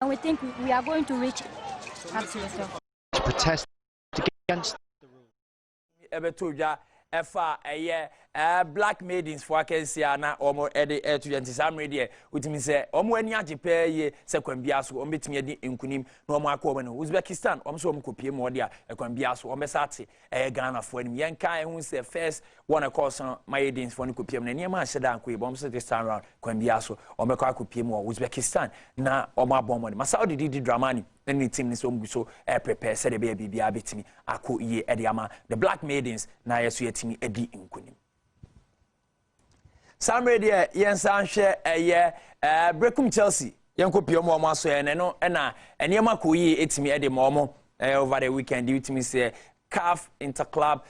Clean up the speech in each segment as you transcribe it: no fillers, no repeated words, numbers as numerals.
and we think we are going to reach it. Absolutely. To protest against the rule. Black maidens for Akensia na omo ede to yantisam radio utimi se omo ani ajepe ye se kwambia so omo betimi edi nkunim na omo akọ no Uzbekistan omo so omo kopie mo de kwambia so omo sate Ghana for anim yenka ehun se first one course maidens for kopie na niam aheda anko e bom se this time round kwambia so omo kwa kopie mo Uzbekistan na omo abom mo Saudi di drama ni any team so prepare said the baby be abetimi ako ye ediama the black maidens na yeso yetimi edi nkunim Sam radio yensan hwe brekum Chelsea yenko pie mo aso ene no na eniema ko ye etimi edi mo over the weekend you say CAF Interclub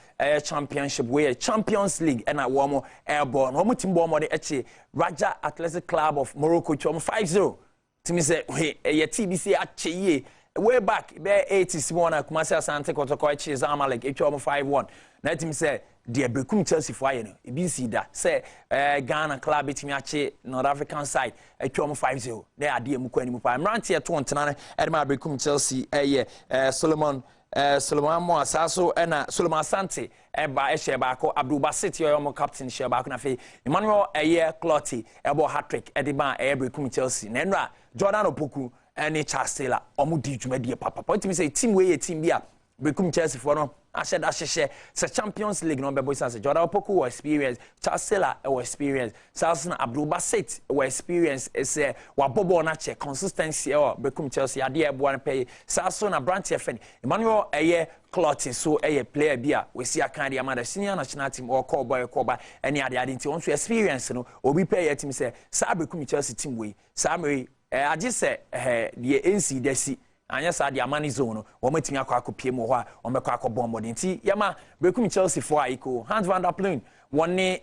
Championship where Champions League and at Wamo airborne homo timbo mo de eche Raja Athletic Club of Morocco chom 5-0 timi say ye TBC ache ye way back be 80s one Kumasi Asante Kotoko eche Zamalek chom 5-1 na timi say de brekum Chelsea for ye no e bi si da say Ghana club etimi ache North African side chom 5-0 they ade mu kwani mu pa mrante ye to ntena e ma brekum Chelsea Solomon Mo Asaso ena Solomon Asante eba ehye ko Abdul Basit yo captain share ba ko na fe Emmanuel Clotty ebo hat-trick ediba brekum Chelsea na nra Jordan Opoku eni Charles Taylor omo di dwumadie papa point me say team we team bia brekum Chelsea for no ahye se Champions League no be boy say Jordan Opoku was experience Charles Taylor was experience Salson Abdul Basit was experience say wa bobo na che consistency or brekum Chelsea ade ebo an pay Salson na branch FN Emmanuel Clotty so player bia we see akan dia mother senior national team or call boy any ade nti won so experience no obi pay your team say sa brekum Chelsea team we Samry agi se the NC desi anya sa dia mani zone wo matimi akọ mu ho a wo mekọ akọ bombo nti yama brekum Chelsea for iko Hans van der Pluijm woni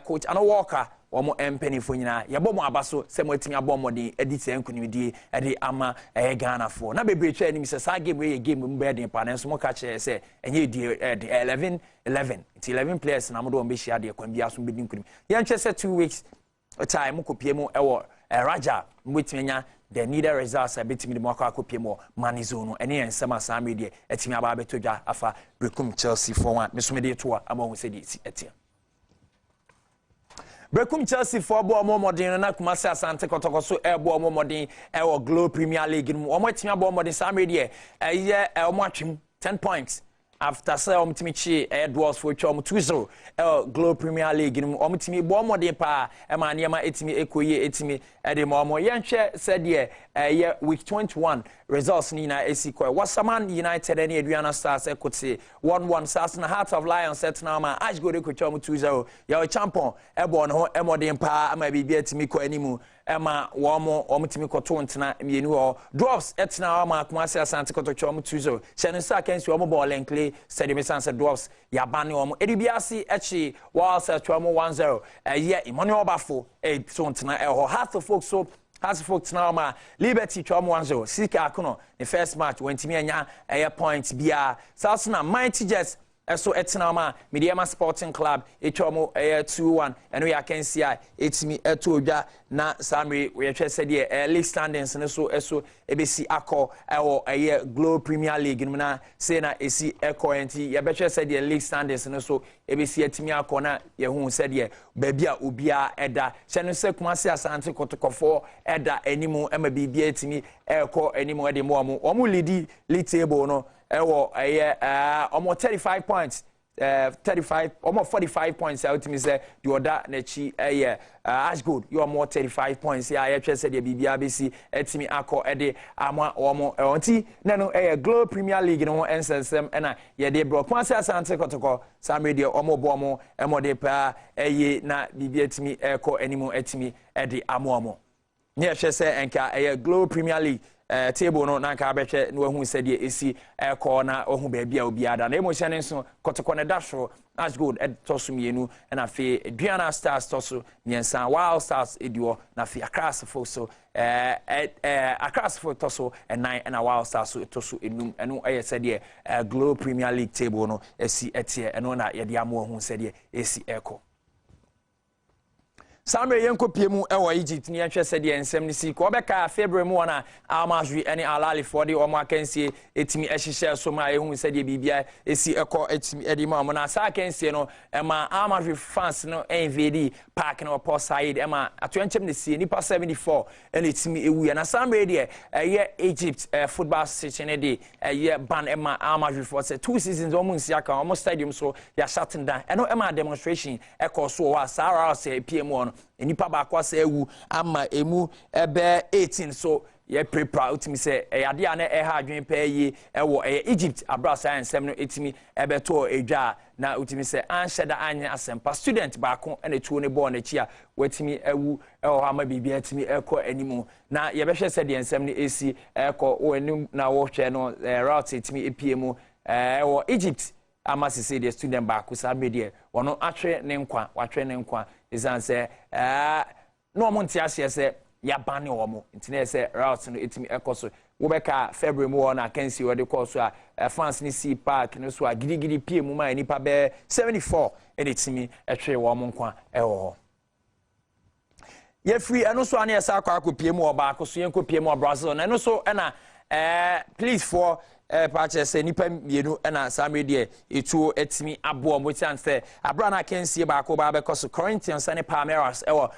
coach Ano Walker wo mo empeni fo nyina yebo mo abaso se mo atimi abomodi edite nkunimdie ede ama Ghana for na bebre twa anim se sa game we game mbeden pa na so mo ka che se enye di 11 ti 11 players na mo do mbe hia de kwambia so mbedi nkunim ye nche se 2 weeks time kopie mu ewo Raja mwetimi the needed results a bit me the mwaka kopie mo manizonu ene ensema Sam radio etimi aba betodwa afa brekum Chelsea for one mesomede to ama hu se di etia brekum Chelsea for bo mo modern na Kumasi Asante Kotoko so bo mo modern e Glow Premier League mu omo etimi aba modern Sam radio omo atwem 10 points after say omtimichi Edwards for chom 2-0 Glow Premier League no omtimi bo modern pa e ma niema etimi ekoye etimi ede mo yenhwe said ye week 21 results ni na esiko Wasaman United and Adriana Stars ekote 1-1 Stars na Heart of Lions set na ma Ash go de ko chom 2-0 ya champion e bo no e modern pa ama bibia etimi ko animu ema womo omtimi ko to ntena mienu o Dwarfs etna ma Kumasi Asante ko to chom 2-0 Shenisa against womo ball enkle said me sanse Dwarfs ya bani womo edibiasi echi whilst chom 1-0 ye Emmanuel Bafo to ntena Heart of Folks so has folks now ma Liberty chom 1-0 Sika akono the first match wentimi anya points bia Salsona Mighty Jets so etinama Mediama Sporting Club echomo 2-1 and we can see etimi etodwa na Samry we twa said league standings ne so ebesi akọ ewo Glow Premier League na say na esi ekọ enti ye betwa said league standings ne so ebesi etimi akọ na ye hu said baabi a obia eda hye se Kumasi Asante Kotoko eda animu ema bibia etimi ekọ animu ede mo omo lead table no ewo almost 35 points 35 almost 45 points out me say the order na chi Ash Gold you are more 35 points ya twa said the bibia besi etimi akọ ede ama omo onti na no Glow Premier League no ensensem na ye de bro Kumasi Asante Kotoko Sam radio omo bo omo emode pa na bibia etimi ekọ animu etimi ede amomo ne hwe se enka Glow Premier League table no na ka behwe no hu said esi ko na ohu ba bia obi ada na emotion nso kotoko ne dasho Ash Gold tosu mienu na fe Adriana Stars tosu miensa Wild Stars eduo na fe Across so Across tosu and 9 and Wild Stars tosu enum eno said Glow Premier League table no esi etie eno na ye de amo hu said esi eko Samre yenko piemu ewo Egypt ni yɛhwɛ sɛ deɛ nsɛm ne si ko obeka February mu na Almajri ene Alali for de omo akansie etimi ehyehyɛ so ma ehu sɛ deɛ bibia esi ekɔ etimi edi ma mo na sa akansie no ema Almajri fans no invade park no Port Said ema atwenchem ne sie nipa 74 ene etimi ewu ya na Samre deɛ ɛyɛ Egypt football association ne de ɛyɛ ban ema Almajri for say 2 seasons omo nsi aka omo stadium so ya shutting down eno ema demonstration ekɔ so wa Sarah say PM1 enipa ba kwasa ewu ama emu ebe 18 so ye prepare utimi se eyade a na eha adwen pa yi ewo Egypt abra science sem no etimi ebe to edwa na utimi se anhyeda anya asempa student ba ko ene tuo ne ball na chi a watimi ewu ewo ama bibia etimi ekọ animu na ye behwe se de ensem no esi ekọ o anim na wo hwe no route etimi epiemu ewo Egypt ama sisi de student ba ko sa medie wono atwe ne nkwa watwe ne nkwa izan se no mo ntia se ya bane wo mo ntine se route no etimi ekoso wo beka February mu na kansi wo de course a France ni sea park no so a gidi pie mu ma nipa be 74 etimi etwe wo mo nkwa ewo ye free eno so ana yesa akwa akopie mu oba akoso yenko pie mu Brazil na eno so na please for patche se nipa mienu na Samre de etuo etimi abo mo chance abra na kensie ba ko ba be koso Corinthians and Palmeiras ewo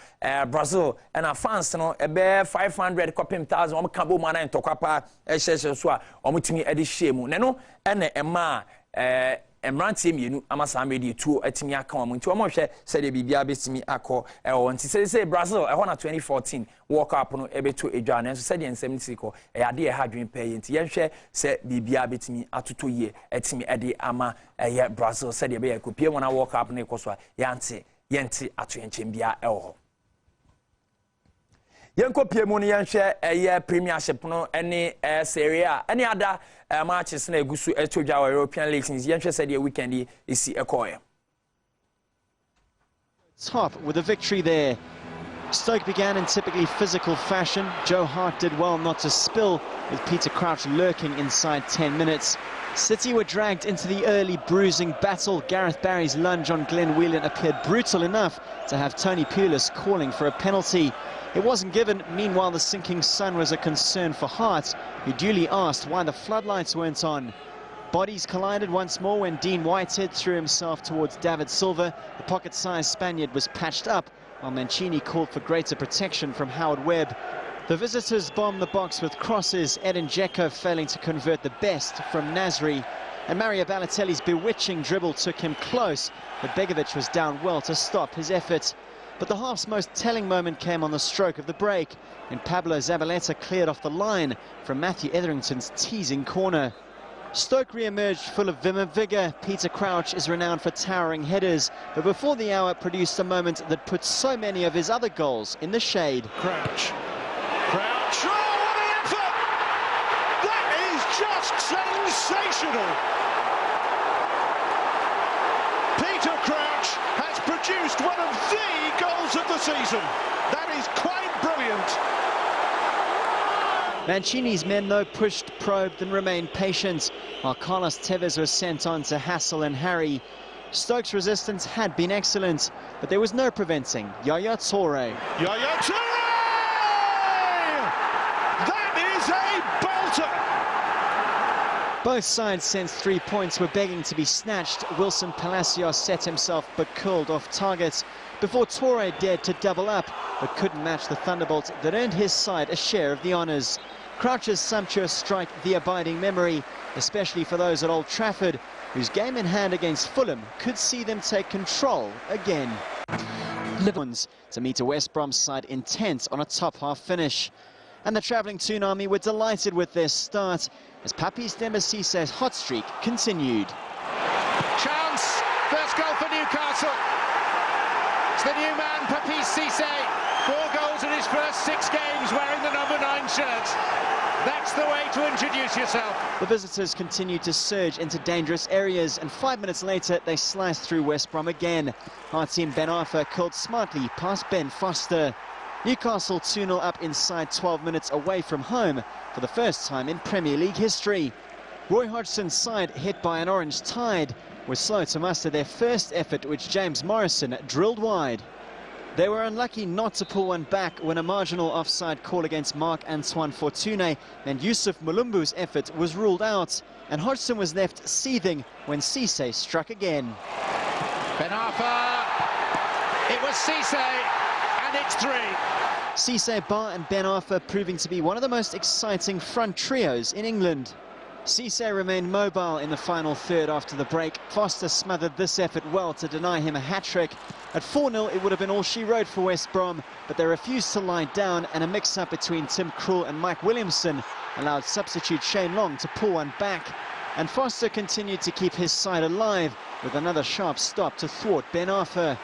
Brazil na fans no ebe 500 copim 1000 om kabo ma na ntokwapa ehye so a om timi ede hyemu ne no ene ema emrantie mienu ama Samre de etuo etimi aka om nti om hwe se de bibia betimi akọ ewo nti se Brazil ehọ na 2014 World Cup no ebeto edwa na so se de nsem ntisiko eyade ehadwen pay nti yenhwe se bibia betimi atoto ye etimi ede ama eye Brazil se de be yakopie mo na World Cup no ekoso yente atoyenchem bia ewo yenkopie mo no yenhwe eye Premiership no ene Serie A ene ada matches na egusu etodwa wa European Leagues yenhwe se de weekend isi ekoye top with a victory there. Stoke began in typically physical fashion. Joe Hart did well not to spill, with Peter Crouch lurking inside 10 minutes. City were dragged into the early bruising battle. Gareth Barry's lunge on Glenn Whelan appeared brutal enough to have Tony Pulis calling for a penalty. It wasn't given. Meanwhile, the sinking sun was a concern for Hart, who duly asked why the floodlights weren't on. Bodies collided once more when Dean Whitehead threw himself towards David Silva. The pocket-sized Spaniard was patched up, while Mancini called for greater protection from Howard Webb. The visitors bombed the box with crosses, Edin Dzeko failing to convert the best from Nasri. And Mario Balotelli's bewitching dribble took him close, but Begovic was down well to stop his effort. But the half's most telling moment came on the stroke of the break, when Pablo Zabaleta cleared off the line from Matthew Etherington's teasing corner. Stoke re-emerged full of vim and vigour. Peter Crouch is renowned for towering headers, but before the hour produced a moment that put so many of his other goals in the shade. Crouch, oh, what an effort! That is just sensational! Peter Crouch has produced one of the goals of the season. That is quite brilliant. Mancini's men, though, pushed, probed and remained patient, while Carlos Tevez was sent on to hassle and harry. Stoke's resistance had been excellent, but there was no preventing Yaya Toure. Yaya Toure! That is a belter! Both sides, since 3 points were begging to be snatched, Wilson Palacios set himself but curled off target before Toure dared to double up, but couldn't match the thunderbolt that earned his side a share of the honours. Crouch's sumptuous strike the abiding memory, especially for those at Old Trafford, whose game in hand against Fulham could see them take control again. Liverpool to meet a West Brom side intent on a top-half finish. And the travelling Toon Army were delighted with their start, as Papis Demba-Cissé's hot streak continued. Chance, first goal for Newcastle. It's the new man, Papis Cissé. 4 goals in his first 6 games wearing the number 9 shirt. That's the way to introduce yourself. The visitors continued to surge into dangerous areas, and 5 minutes later they sliced through West Brom again. Martin Ben Arfa curled smartly past Ben Foster. Newcastle 2-0 up inside 12 minutes away from home for the first time in Premier League history. Roy Hodgson's side, hit by an orange tide, were slow to muster their first effort, which James Morrison drilled wide. They were unlucky not to pull one back when a marginal offside call against Marc-Antoine Fortuné meant Yusuf Mulumbu's effort was ruled out, and Hodgson was left seething when Cisse struck again. Ben Arfa, it was Cisse, and it's 3. Cisse, Bar and Ben Arfa proving to be one of the most exciting front trios in England. Cisse remained mobile in the final third after the break. Foster smothered this effort well to deny him a hat-trick. At 4-0, it would have been all she wrote for West Brom, but they refused to lie down, and a mix-up between Tim Krul and Mike Williamson allowed substitute Shane Long to pull one back. And Foster continued to keep his side alive with another sharp stop to thwart Ben Arfa.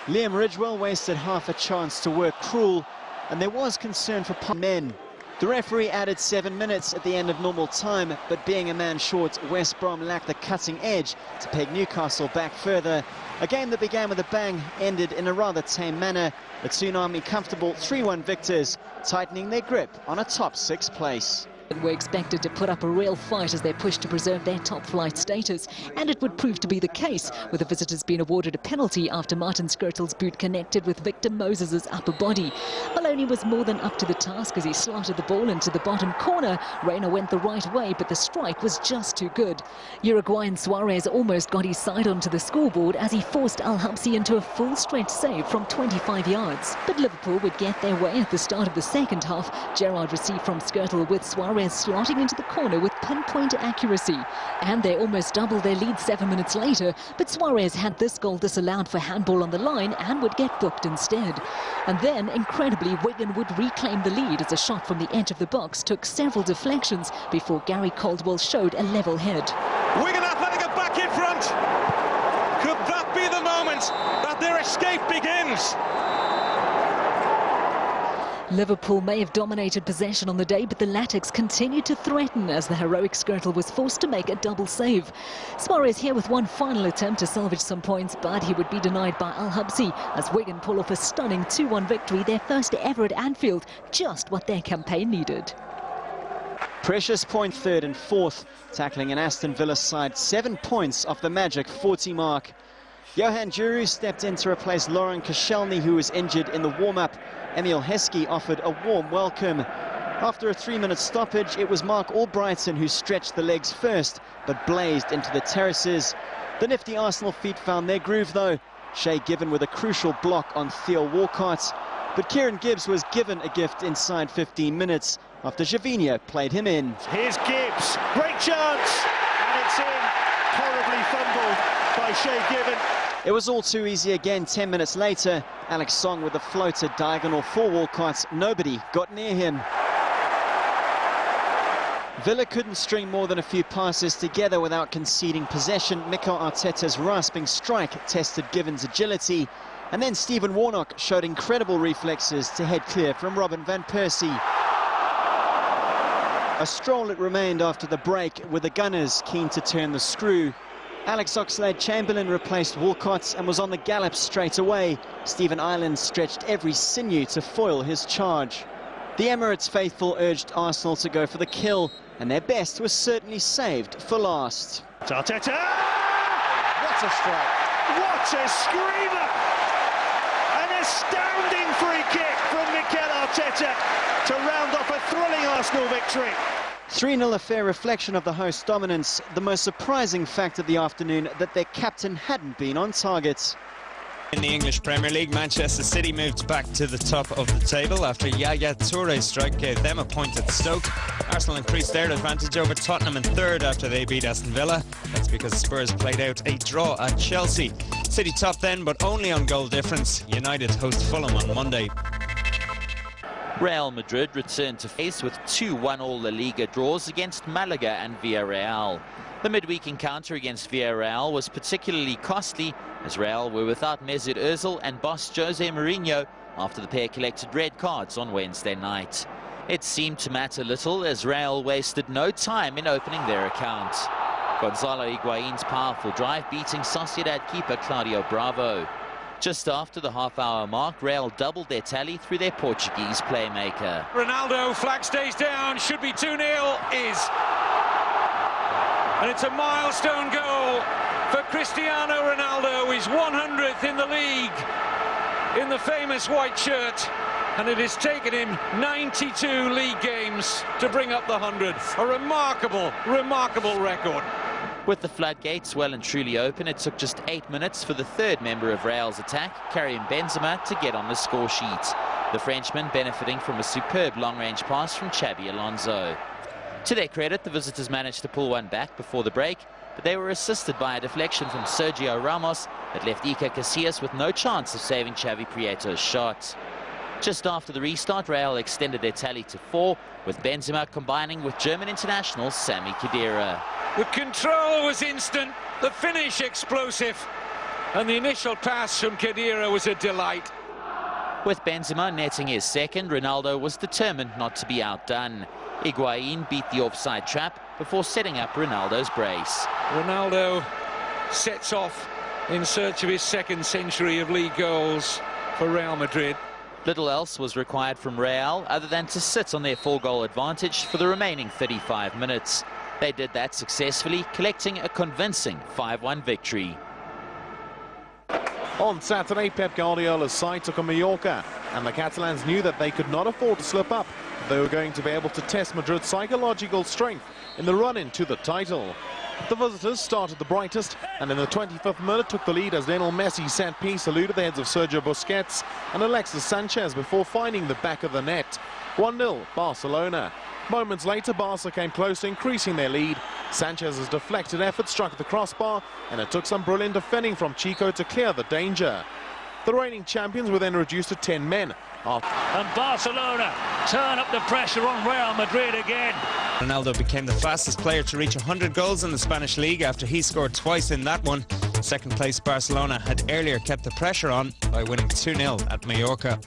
Liam Ridgewell wasted half a chance to work Krul, and there was concern for men. The referee added 7 minutes at the end of normal time, but being a man short, West Brom lacked the cutting edge to peg Newcastle back further. A game that began with a bang ended in a rather tame manner. The Tsunami comfortable 3-1 victors, tightening their grip on a top 6 place. Were expected to put up a real fight as they pushed to preserve their top-flight status, and it would prove to be the case, with the visitors being awarded a penalty after Martin Skrtel's boot connected with Victor Moses' upper body. Maloney was more than up to the task as he slotted the ball into the bottom corner. Reina went the right way, but the strike was just too good. Uruguayan Suarez almost got his side onto the scoreboard as he forced Al Habsi into a full-stretch save from 25 yards. But Liverpool would get their way at the start of the second half. Gerrard received from Skrtel with Suarez slotting into the corner with pinpoint accuracy, and they almost doubled their lead 7 minutes later, but Suarez had this goal disallowed for handball on the line and would get booked instead. And then, incredibly, Wigan would reclaim the lead as a shot from the edge of the box took several deflections before Gary Caldwell showed a level head. Wigan Athletic are back in front. Could that be the moment that their escape begins? Liverpool may have dominated possession on the day, but the Latics continued to threaten as the heroic Skrtel was forced to make a double save. Suarez here with one final attempt to salvage some points, but he would be denied by Al Habsi as Wigan pull off a stunning 2-1 victory, their first ever at Anfield, just what their campaign needed. Precious point third and fourth, tackling an Aston Villa side 7 points off the magic 40 mark. Johan Djuru stepped in to replace Lauren Koscielny, who was injured in the warm-up. Emil Heskey offered a warm welcome. After a 3-minute stoppage, it was Mark Albrighton who stretched the legs first, but blazed into the terraces. The nifty Arsenal feet found their groove, though. Shay Given with a crucial block on Theo Walcott. But Kieran Gibbs was given a gift inside 15 minutes after Javinho played him in. Here's Gibbs, great chance, and it's in. Horribly fumbled by Shay Given. It was all too easy again 10 minutes later. Alex Song with a floater diagonal for Walcott. Nobody got near him. Villa couldn't string more than a few passes together without conceding possession. Mikel Arteta's rasping strike tested Given's agility. And then Stephen Warnock showed incredible reflexes to head clear from Robin van Persie. A stroll it remained after the break, with the Gunners keen to turn the screw. Alex Oxlade-Chamberlain replaced Walcott and was on the gallop straight away. Stephen Ireland stretched every sinew to foil his charge. The Emirates faithful urged Arsenal to go for the kill, and their best was certainly saved for last. Arteta! What a strike! What a screamer! An astounding free kick from Mikel Arteta to round off a thrilling Arsenal victory. 3-0 a fair reflection of the host dominance. The most surprising fact of the afternoon that their captain hadn't been on target. In the English Premier League, Manchester City moved back to the top of the table after Yaya Touré's strike gave them a point at Stoke. Arsenal increased their advantage over Tottenham in third after they beat Aston Villa. That's because Spurs played out a draw at Chelsea. City top then, but only on goal difference. United host Fulham on Monday. Real Madrid returned to face with 2-1 all La Liga draws against Malaga and Villarreal. The midweek encounter against Villarreal was particularly costly as Real were without Mesut Ozil and boss Jose Mourinho after the pair collected red cards on Wednesday night. It seemed to matter little as Real wasted no time in opening their account. Gonzalo Higuain's powerful drive beating Sociedad keeper Claudio Bravo. Just after the half-hour mark, Real doubled their tally through their Portuguese playmaker. Ronaldo, flag stays down, should be 2-0, is. And it's a milestone goal for Cristiano Ronaldo, his 100th in the league. in the famous white shirt, and it has taken him 92 league games to bring up the 100. A remarkable, remarkable record. With the floodgates well and truly open, it took just 8 minutes for the third member of Real's attack, Karim Benzema, to get on the score sheet. The Frenchman benefiting from a superb long-range pass from Xabi Alonso. To their credit, the visitors managed to pull one back before the break, but they were assisted by a deflection from Sergio Ramos that left Iker Casillas with no chance of saving Xavi Prieto's shot. Just after the restart, Real extended their tally to 4, with Benzema combining with German international Sami Khedira. The control was instant, the finish explosive, and the initial pass from Khedira was a delight. With Benzema netting his second, Ronaldo was determined not to be outdone. Higuain beat the offside trap before setting up Ronaldo's brace. Ronaldo sets off in search of his second century of league goals for Real Madrid. Little else was required from Real other than to sit on their 4-goal advantage for the remaining 35 minutes. They did that successfully, collecting a convincing 5-1 victory. On Saturday, Pep Guardiola's side took on Mallorca, and the Catalans knew that they could not afford to slip up. They were going to be able to test Madrid's psychological strength in the run-in to the title. The visitors started the brightest, and in the 25th minute took the lead as Lionel Messi set-piece eluded the heads of Sergio Busquets and Alexis Sanchez before finding the back of the net. 1-0 Barcelona. Moments later, Barca came close, increasing their lead. Sanchez's deflected effort struck the crossbar, and it took some brilliant defending from Chico to clear the danger. The reigning champions were then reduced to 10 men. And Barcelona turn up the pressure on Real Madrid again. Ronaldo became the fastest player to reach 100 goals in the Spanish league after he scored twice in that one. Second place Barcelona had earlier kept the pressure on by winning 2-0 at Mallorca.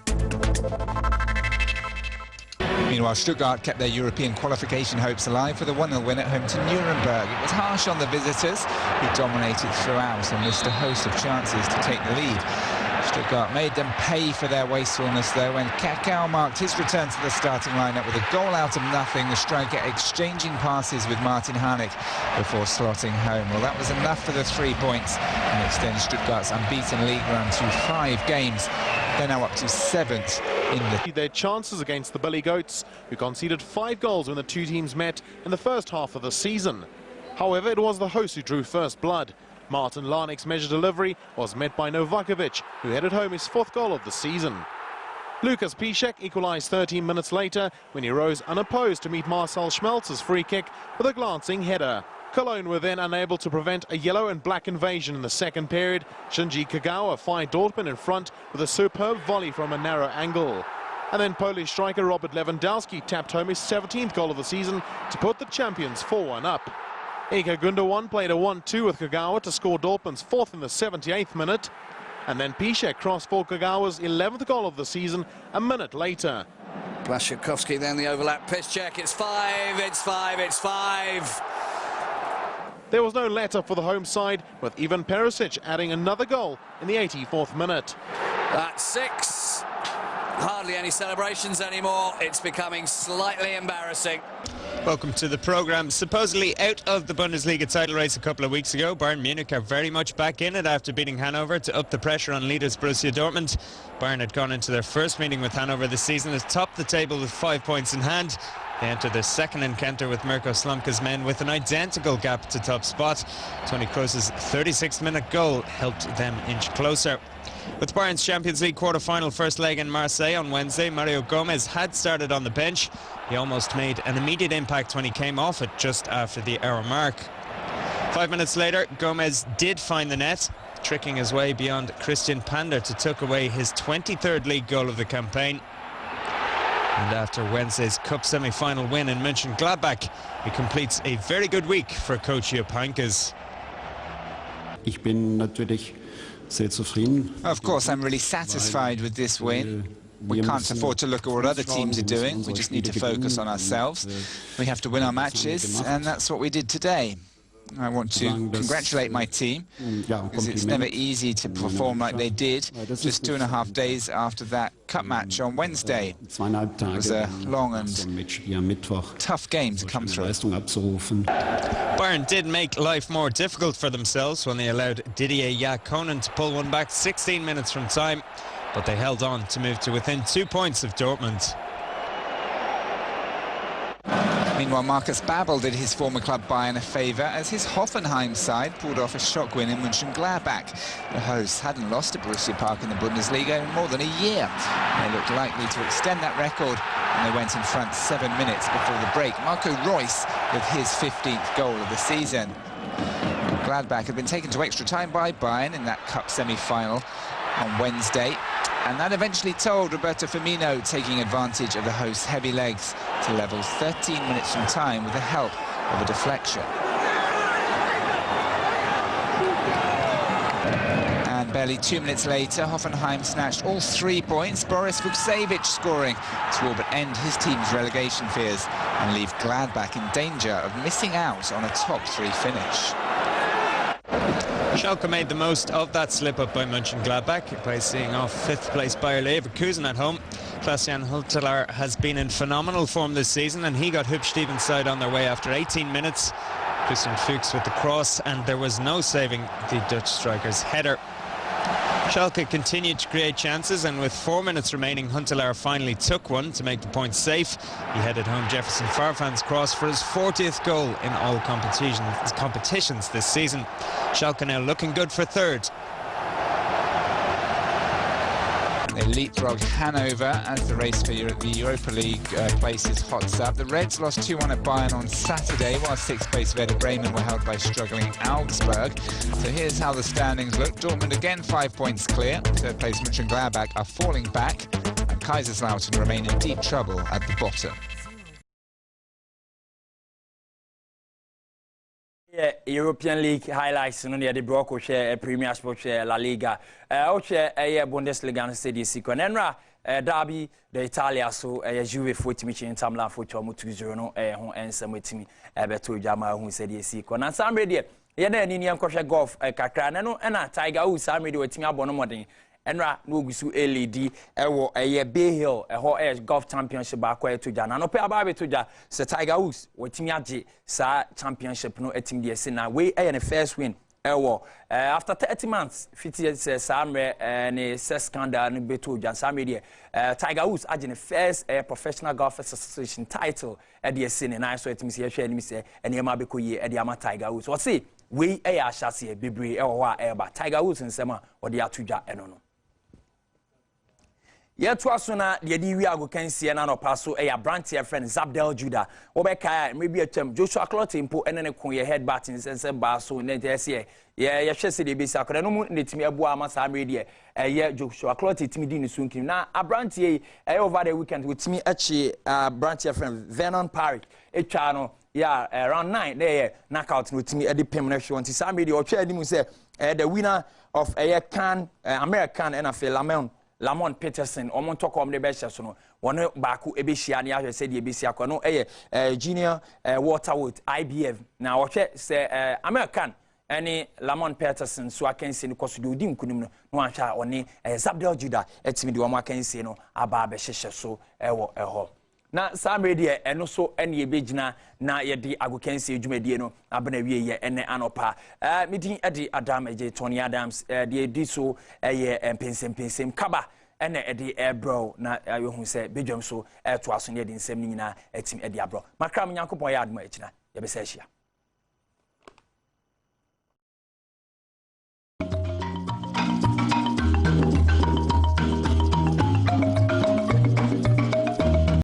Meanwhile, Stuttgart kept their European qualification hopes alive with a 1-0 win at home to Nuremberg. It was harsh on the visitors, who dominated throughout and missed a host of chances to take the lead. Stuttgart made them pay for their wastefulness, though, when Kakao marked his return to the starting lineup with a goal out of nothing, the striker exchanging passes with Martin Harnik before slotting home. Well, that was enough for the 3 points and extends Stuttgart's unbeaten league run to 5 games. They're now up to 7th in their chances against the Billy Goats, who conceded 5 goals when the two teams met in the first half of the season. However, it was the hosts who drew first blood. Martin Larnick's measured delivery was met by Novakovic, who headed home his 4th goal of the season. Lukas Piszczek equalised 13 minutes later when he rose unopposed to meet Marcel Schmelz's free kick with a glancing header. Cologne were then unable to prevent a yellow and black invasion in the second period. Shinji Kagawa fired Dortmund in front with a superb volley from a narrow angle. And then Polish striker Robert Lewandowski tapped home his 17th goal of the season to put the champions 4-1 up. Ika Gundogan played a 1-2 with Kagawa to score Dortmund's 4th in the 78th minute. And then Piszczek crossed for Kagawa's 11th goal of the season a minute later. Blaszczykowski then the overlap. Piszczek, it's 5, it's 5, it's 5. There was no let-up for the home side, with Ivan Perisic adding another goal in the 84th minute. That's 6. Hardly any celebrations anymore. It's becoming slightly embarrassing. Welcome to the programme. Supposedly out of the Bundesliga title race a couple of weeks ago, Bayern Munich are very much back in it after beating Hannover to up the pressure on leaders Borussia Dortmund. Bayern had gone into their first meeting with Hannover this season atop the table with 5 points in hand. They entered their second encounter with Mirko Slomka's men with an identical gap to top spot. Toni Kroos's 36th-minute goal helped them inch closer. With Bayern's Champions League quarter-final first leg in Marseille on Wednesday, Mario Gomez had started on the bench. He almost made an immediate impact when he came off it just after the hour mark. 5 minutes later, Gomez did find the net, tricking his way beyond Christian Pander to tuck away his 23rd league goal of the campaign. And after Wednesday's Cup semi-final win in Mönchengladbach, he completes a very good week for coach Jupp Heynckes. Of course, I'm really satisfied with this win. We can't afford to look at what other teams are doing. We just need to focus on ourselves. We have to win our matches, and that's what we did today. I want to congratulate my team, because it's never easy to perform like they did just 2.5 days after that cup match on Wednesday. It was a long and tough game to come through. Bayern did make life more difficult for themselves when they allowed Didier Ikonen to pull one back 16 minutes from time. but they held on to move to within 2 points of Dortmund. Meanwhile, Marcus Babbel did his former club Bayern a favour as his Hoffenheim side pulled off a shock win in Mönchengladbach. The hosts hadn't lost at Borussia Park in the Bundesliga in more than a year. They looked likely to extend that record, and they went in front 7 minutes before the break. Marco Reus with his 15th goal of the season. Gladbach had been taken to extra time by Bayern in that cup semi-final on Wednesday, and that eventually told Roberto Firmino taking advantage of the host's heavy legs to level 13 minutes from time with the help of a deflection. And barely 2 minutes later, Hoffenheim snatched all 3 points, Boris Vukcevic scoring to all but end his team's relegation fears and leave Gladbach in danger of missing out on a top 3 finish. Schalke made the most of that slip-up by Mönchengladbach by seeing off 5th place Bayer Leverkusen at home. Klaas-Jan Huntelaar has been in phenomenal form this season, and he got Huub Stevens' side on their way after 18 minutes. Christian Fuchs with the cross, and there was no saving the Dutch striker's header. Schalke continued to create chances, and with 4 minutes remaining, Huntelaar finally took one to make the point safe. He headed home Jefferson Farfan's cross for his 40th goal in all competitions this season. Schalke now looking good for 3rd. They leapfrog Hannover as the race for the Europa League places hots up. The Reds lost 2-1 at Bayern on Saturday, while 6th place Werder Bremen were held by struggling Augsburg. So here's how the standings look. Dortmund again 5 points clear. 3rd place Mönchengladbach are falling back, and Kaiserslautern remain in deep trouble at the bottom. European League highlights no near the Broco share Premier Sport share La Liga. Share Bundesliga and Serie C. Conenra Derby the Italia so Juve Futimichi in Tamla Fucho 2-0 no hon ensem wetimi beto jama hu Serie C. Kon and some ready ye na ni nkoshe golf kakra na no na Tiger Woods some ready wetimi abono modern enra no gusu LED ewo Bay Hill ho golf championship ba kwa to jana no pe aba be to ja se Tiger Woods wetimi age sa championship no etim de se na we the first win ewo after 30 months 50 years samre ne scandal no beto ja samre de Tiger Woods age the first professional golf association title e de se ne na so etim se hwe ni se ene ma be koyi e de ama Tiger Woods so say we ahase bebre ewo a ba Tiger Woods nsema o de atudwa eno no yet was na the we are go can see na no paso a branch friend Zabdel Judah obeka maybe a term Joshua Clot impo ene ne kun ye head batting sense ba so ne say ye hwese de be sakora no mu netimi abu ama sa media ye Joshua Clot timi di ne sunkim na a branch ye over the weekend with me achi branch friend Vernon Park etwa no yeah around 9 there knockout with me edi pem na hwe on sa media o twa adi say the winner of a can American NFL Lamont Peterson omon tokom de be so no won baaku ebehia ne ahwe se de ebesi akọ no junior Waterwood IBF na wo hwe se American any Lamont Peterson so akansi ne koso de odi nkunim no no ahwa oni Zabdel Judah etimi de wo akansi no aba be hyehye so ewo eho na samre de eno so ene ebegina na ye de agokansi edwumadie no abana wie ye ene anopa midin edi Adam eje Tony Adams de edi so ye pensem kaba ene edi bro na yehu se bedwam so to aso ne de nsem nyina etim edi abro makram nyankopon ya admo echina ye be se hia